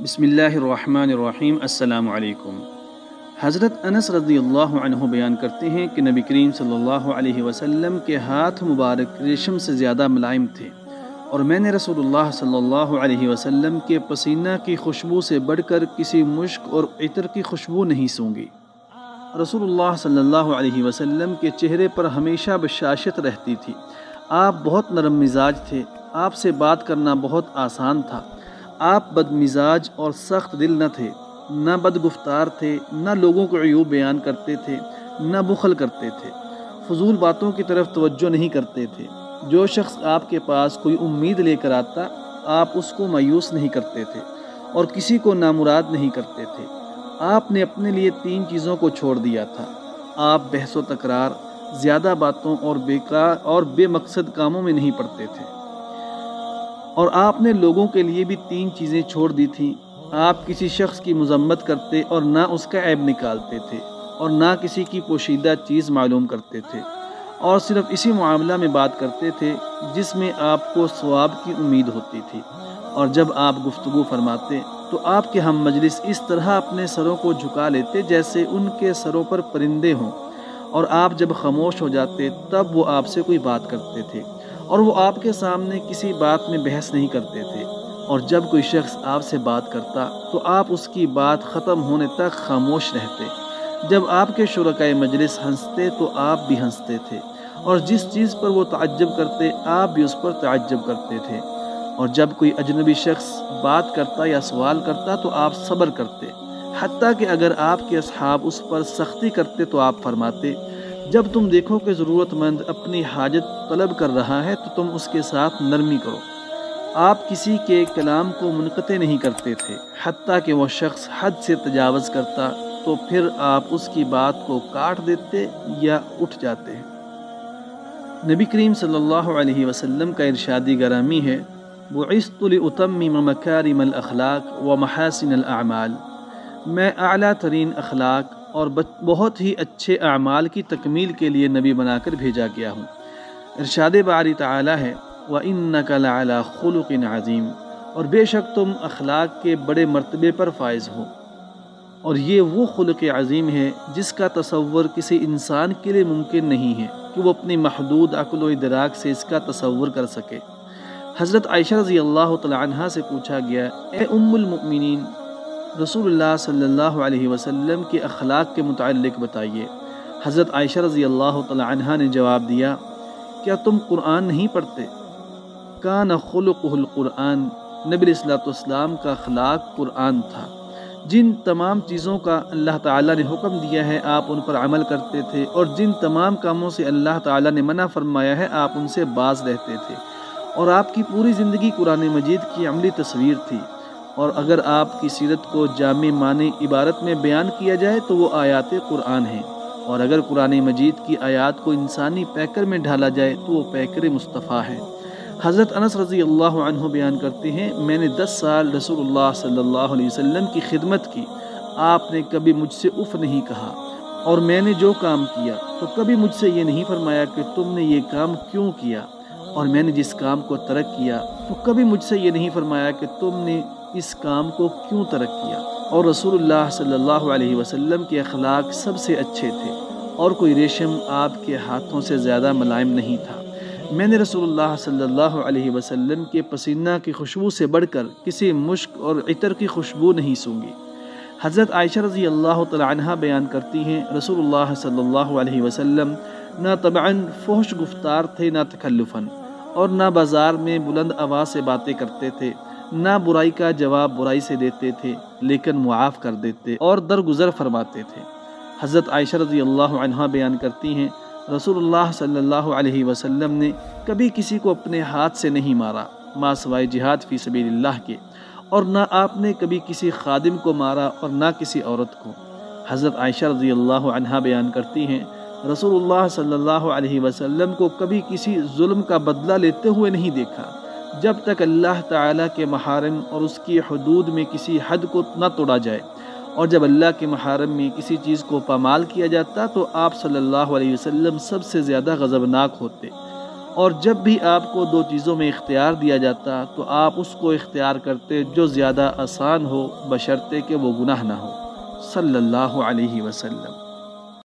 بسم اللہ الرحمن الرحیم۔ السلام علیکم۔ حضرت انس رضی اللہ عنہ بیان کرتے ہیں کہ نبی کریم صلی اللہ علیہ وسلم کے ہاتھ مبارک ریشم سے زیادہ ملائم تھے، اور میں نے رسول اللہ صلی اللہ علیہ وسلم کے پسینہ کی خوشبو سے بڑھ کر کسی مشک اور عطر کی خوشبو نہیں سونگھی۔ رسول اللہ صلی اللہ علیہ وسلم کے چہرے پر ہمیشہ بشاشت رہتی تھی۔ آپ بہت نرم مزاج تھے، آپ سے بات کرنا بہت آسان تھا۔ آپ بد مزاج اور سخت دل نہ تھے، نہ بد گفتار تھے، نہ لوگوں کو عیوب بیان کرتے تھے، نہ بخل کرتے تھے، فضول باتوں کی طرف توجہ نہیں کرتے تھے۔ جو شخص آپ کے پاس کوئی امید لے کر آتا، آپ اس کو مایوس نہیں کرتے تھے اور کسی کو نامراد نہیں کرتے تھے۔ آپ نے اپنے لیے 3 چیزوں کو چھوڑ دیا تھا۔ آپ بحث و تکرار، زیادہ باتوں اور بیکار اور بے مقصد کاموں میں نہیں پڑتے تھے، اور آپ نے لوگوں کے لیے بھی 3 چیزیں چھوڑ دی تھیں۔ آپ کسی شخص کی مذمت کرتے اور نہ اس کا عیب نکالتے تھے، اور نہ کسی کی پوشیدہ چیز معلوم کرتے تھے، اور صرف اسی معاملہ میں بات کرتے تھے جس میں آپ کو ثواب کی امید ہوتی تھی۔ اور جب آپ گفتگو فرماتے تو آپ کے ہم مجلس اس طرح اپنے سروں کو جھکا لیتے جیسے ان کے سروں پر پرندے ہوں، اور آپ جب خاموش ہو جاتے تب وہ آپ سے کوئی بات کرتے تھے، اور وہ آپ کے سامنے کسی بات میں بحث نہیں کرتے تھے۔ اور جب کوئی شخص آپ سے بات کرتا تو آپ اس کی بات ختم ہونے تک خاموش رہتے۔ جب آپ کے شرکائے مجلس ہنستے تو آپ بھی ہنستے تھے، اور جس چیز پر وہ تعجب کرتے آپ بھی اس پر تعجب کرتے تھے۔ اور جب کوئی اجنبی شخص بات کرتا یا سوال کرتا تو آپ صبر کرتے، حتیٰ کہ اگر آپ کے اصحاب اس پر سختی کرتے تو آپ فرماتے، جب تم دیکھو کہ ضرورت مند اپنی حاجت طلب کر رہا ہے تو تم اس کے ساتھ نرمی کرو۔ آپ کسی کے کلام کو منقطع نہیں کرتے تھے، حتیٰ کہ وہ شخص حد سے تجاوز کرتا تو پھر آپ اس کی بات کو کاٹ دیتے یا اٹھ جاتے۔ نبی کریم صلی اللہ علیہ وسلم کا ارشادی گرامی ہے، بعثت لأتمم مکارم الاخلاق ومحاسن الاعمال۔ میں اعلیٰ ترین اخلاق اور بہت ہی اچھے اعمال کی تکمیل کے لیے نبی بنا کر بھیجا گیا ہوں۔ ارشاد باری تعالی ہے، وَإِنَّكَ لَعَلَىٰ خُلُقٍ عَظِيمٍ، اور بے شک تم اخلاق کے بڑے مرتبے پر فائز ہو۔ اور یہ وہ خلق عظیم ہے جس کا تصور کسی انسان کے لیے ممکن نہیں ہے کہ وہ اپنی محدود عقل و ادراک سے اس کا تصور کر سکے۔ حضرت عائشہ رضی اللہ تعالی عنہا سے پوچھا گیا، اے ام المؤمنین، رسول اللہ صلی اللہ علیہ وسلم کے اخلاق کے متعلق بتائیے۔ حضرت عائشہ رضی اللہ تعالی عنہا نے جواب دیا، کیا تم قرآن نہیں پڑھتے؟ کان خلقہ القرآن، نبی علیہ الصلوۃ والسلام کا اخلاق قرآن تھا۔ جن تمام چیزوں کا اللہ تعالیٰ نے حکم دیا ہے آپ ان پر عمل کرتے تھے، اور جن تمام کاموں سے اللہ تعالیٰ نے منع فرمایا ہے آپ ان سے باز رہتے تھے، اور آپ کی پوری زندگی قرآن مجید کی عملی تصویر تھی۔ اور اگر آپ کی سیرت کو جامع معنی عبارت میں بیان کیا جائے تو وہ آیات قرآن ہیں، اور اگر قرآن مجید کی آیات کو انسانی پیکر میں ڈھالا جائے تو وہ پیکر مصطفیٰ ہے۔ حضرت انس رضی اللہ عنہ بیان کرتے ہیں، میں نے 10 سال رسول اللہ صلی اللہ علیہ وسلم کی خدمت کی، آپ نے کبھی مجھ سے اف نہیں کہا، اور میں نے جو کام کیا تو کبھی مجھ سے یہ نہیں فرمایا کہ تم نے یہ کام کیوں کیا، اور میں نے جس کام کو ترک کیا تو کبھی مجھ سے یہ نہیں فرمایا کہ تم نے اس کام کو کیوں ترک کیا۔ اور رسول اللہ صلی اللہ علیہ وسلم کے اخلاق سب سے اچھے تھے، اور کوئی ریشم آپ کے ہاتھوں سے زیادہ ملائم نہیں تھا۔ میں نے رسول اللہ صلی اللہ علیہ وسلم کے پسینہ کی خوشبو سے بڑھ کر کسی مشک اور عطر کی خوشبو نہیں سونگھی۔ حضرت عائشہ رضی اللہ تعالی عنہا بیان کرتی ہیں، رسول اللہ صلی اللہ علیہ وسلم نہ طبعاً فحش گفتار تھے، نہ تکلفاً، اور نہ بازار میں بلند آواز سے باتیں کرتے تھے، نہ برائی کا جواب برائی سے دیتے تھے لیکن معاف کر دیتے اور درگزر فرماتے تھے۔ حضرت عائشہ رضی اللہ عنہا بیان کرتی ہیں، رسول اللہ صلی اللہ علیہ وسلم نے کبھی کسی کو اپنے ہاتھ سے نہیں مارا ما سوائے جہاد فی سبیل اللہ کے، اور نہ آپ نے کبھی کسی خادم کو مارا اور نہ کسی عورت کو۔ حضرت عائشہ رضی اللہ عنہا بیان کرتی ہیں، رسول اللہ صلی اللہ علیہ وسلم کو کبھی کسی ظلم کا بدلہ لیتے ہوئے نہیں دیکھا جب تک اللہ تعالیٰ کے محارم اور اس کی حدود میں کسی حد کو نہ توڑا جائے، اور جب اللہ کے محارم میں کسی چیز کو پامال کیا جاتا تو آپ صلی اللہ علیہ وسلم سب سے زیادہ غضبناک ہوتے، اور جب بھی آپ کو دو چیزوں میں اختیار دیا جاتا تو آپ اس کو اختیار کرتے جو زیادہ آسان ہو، بشرطے کہ وہ گناہ نہ ہو۔ صلی اللہ علیہ وسلم۔